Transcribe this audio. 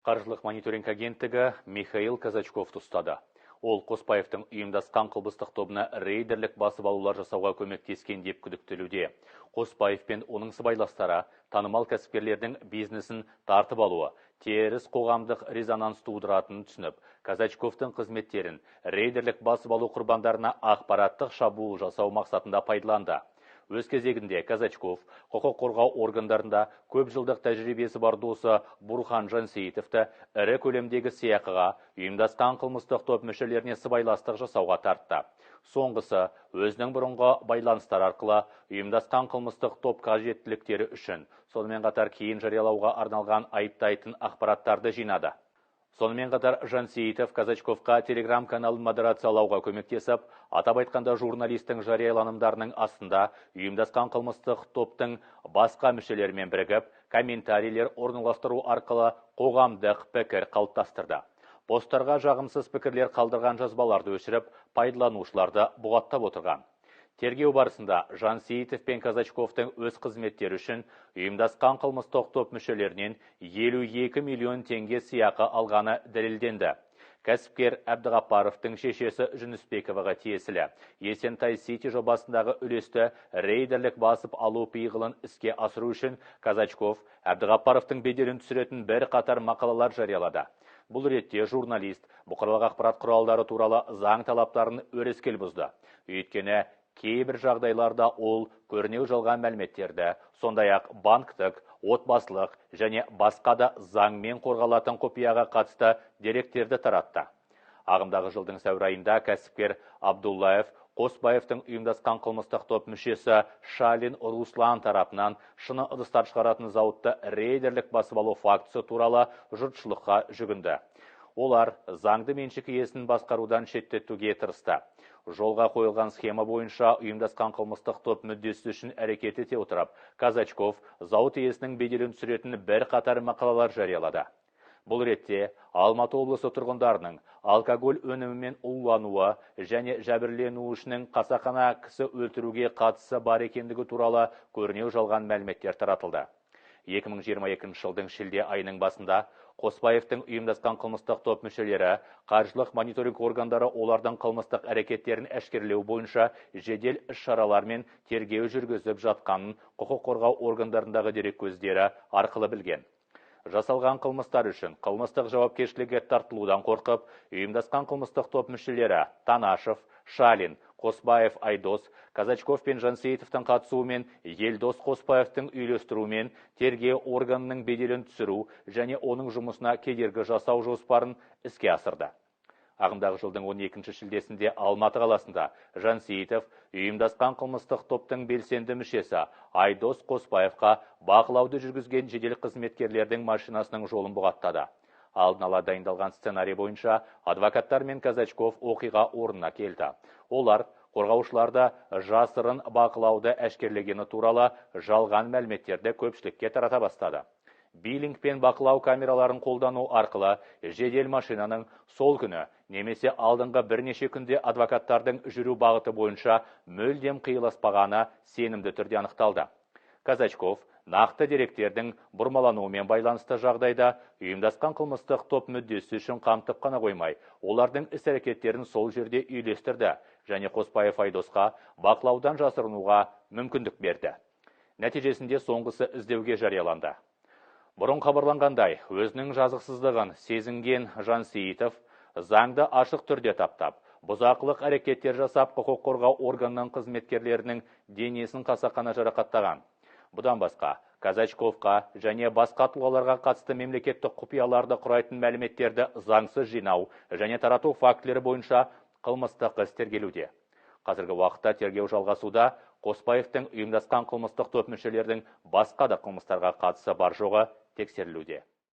Қаржылық мониторинг агенттігі Михаил Казачковты ұстады. Ол Қоспаевтың ұйымдасқан қылмыстық тобына рейдерлік басып алулар жасауға көмектескен деп күдіктелуде. Қоспаев пен оның сыбайластары танымал кәсіпкерлердің бизнесін тартып алуы, теріс қоғамдық резонанс тудыратынын түсініп, Казачковтың қызметтерін рейдерлік басып алу құрбандарына ақпараттық шабуыл жасау мақсатында пайдаланды. Өз кезегінде Казачков құқық қорғау органдарында көп жылдық тәжірибесі бар досы Бурхан Жансейітовті ірі көлемдегі сыйақыға ұйымдасқан қылмыстық топ мүшелеріне сыбайластық жасауға тартты. Соңғысы өзінің бұрынғы байланыстар арқылы ұйымдасқан қылмыстық топ қажеттіліктері үшін, сонымен қатар кейін жариялауға арналған айыптайтын ақпараттарды жинады. Сонымен қатар Жансейітов Казачковқа телеграм каналын модерациялауға көмектесіп, атап айтқанда журналистің жарияланымдарының астында ұйымдасқан қылмыстық топтың басқа мүшелерімен бірігіп, комментарийлер орналастыру арқылы қоғамдық пікір қалыптастырды. Посттарға жағымсыз пікірлер қалдырған жазбаларды өшіріп, пайдаланушыларды бұғаттап отырған. Тергеу барысында Жансейітов пен Казачковтың өз қызметтері үшін ұйымдасқан қылмыстық топ мүшелерінен 52 миллион теңге сыйақы алғаны дәлелденді. Кәсіпкер Әбдіғапаровтың шешесі Жүнісбековаға тиесілі Есентай Сити жобасындағы үлесті рейдерлік басып алу пиғылын іске асыру үшін Казачков Әбдіғапаровтың беделін түсіретін бір қатар мақалалар жариялады. Бұл ретте журналист бұқаралық ақпарат құралдары туралы заң талаптарын өрескел бұзды. Өйткені кейбір жағдайларда ол көрінеу жалған мәліметтерді, сондай-ақ банктік, отбасылық және басқа да заңмен қорғалатын құпияға қатысты деректерді таратты. Ағымдағы жылдың сәуір айында кәсіпкер Абдуллаев Қоспаевтың ұйымдасқан қылмыстық топ мүшесі Шалин Руслан тарапынан шыны ыдыстар шығаратын зауытты рейдерлік басып алу фактісі туралы жұртшылыққа жүгінді. Олар заңды меншік иесін басқарудан шеттетуге тырысты. Жолға қойылған схема бойынша ұйымдасқан қылмыстық топ мүддесі үшін әрекет ете отырып, Казачков зауыт иесінің беделін түсіретін бір қатар мақалалар жариялады. Бұл ретте Алматы облысы тұрғындарының алкоголь өнімімен улануы және жәбірленушінің қасақана кісі өлтіруге қатысы бар екендігі туралы көрінеу жалған мәліметтер таратылды. 2022 жылдың шілде айының басында Қоспаевтың ұйымдасқан қылмыстық топ мүшелері қаржылық мониторинг органдары олардың қылмыстық әрекеттерін әшкерлеу бойынша жедел іс-шаралар мен тергеу жүргізіп жатқанын құқық қорғау органдарындағы дереккөздері арқылы білген. Жасалған қылмыстар үшін қылмыстық жауапкершілікке тартылудан қорқып, ұйымдасқан қылмыстық топ мүшелері Танашев, Шалин, Қоспаев Айдос, Казачков пен Жансейітовтың қатысуымен Елдос Қоспаевтың үйлестіруімен тергеу органының беделін түсіру және оның жұмысына кедергі жасау жоспарын іске асырды. Ағымдағы жылдың 12 шілдесінде Алматы қаласында Жансейітов ұйымдасқан қылмыстық топтың белсенді мүшесі Айдос Қоспаевқа бақылауды жүргізген жедел қызметкерлердің машинасының жолын бұғаттады. Алдын ала дайындалған сценарий бойынша адвокаттар мен Казачков оқиға орнына келді. Олар қорғаушыларды жасырын бақылауды әшкерлегені туралы жалған мәліметтерді көпшілікке тарата бастады. Биллинг пен бақылау камераларын қолдану арқылы жедел машинаның сол күні немесе алдыңғы бірнеше күнде адвокаттардың жүру бағыты бойынша мүлдем қиыласпағаны сенімді түрде анықталды. Казачков нақты деректердің бұрмалануымен байланысты жағдайда ұйымдасқан қылмыстық топ мүддесі үшін қамтып қана қоймай, олардың іс-әрекеттерін сол жерде үйлестірді және Қоспаев Айдосқа бақылаудан жасырынуға мүмкіндік берді. Нәтижесінде соңғысы іздеуге жарияланды. Бұрын хабарланғандай, өзінің жазықсыздығын сезінген Жансейітов заңды ашық түрде таптап, бұзақылық әрекеттер жасап құқық қорғау органының қызметкерлерінің денесін қасақана жарақаттаған. Бұдан басқа, Казачковқа және басқа тұлғаларға қатысты мемлекеттік құпияларды құрайтын мәліметтерді заңсыз жинау және тарату фактілері бойынша қылмыстық іс тергелуде. Қазіргі уақытта тергеу жалғасуда, Қоспаевтың ұйымдасқан қылмыстық топ мүшелердің басқа да қылмыстарға қатысы бар жоғы тексерілуде.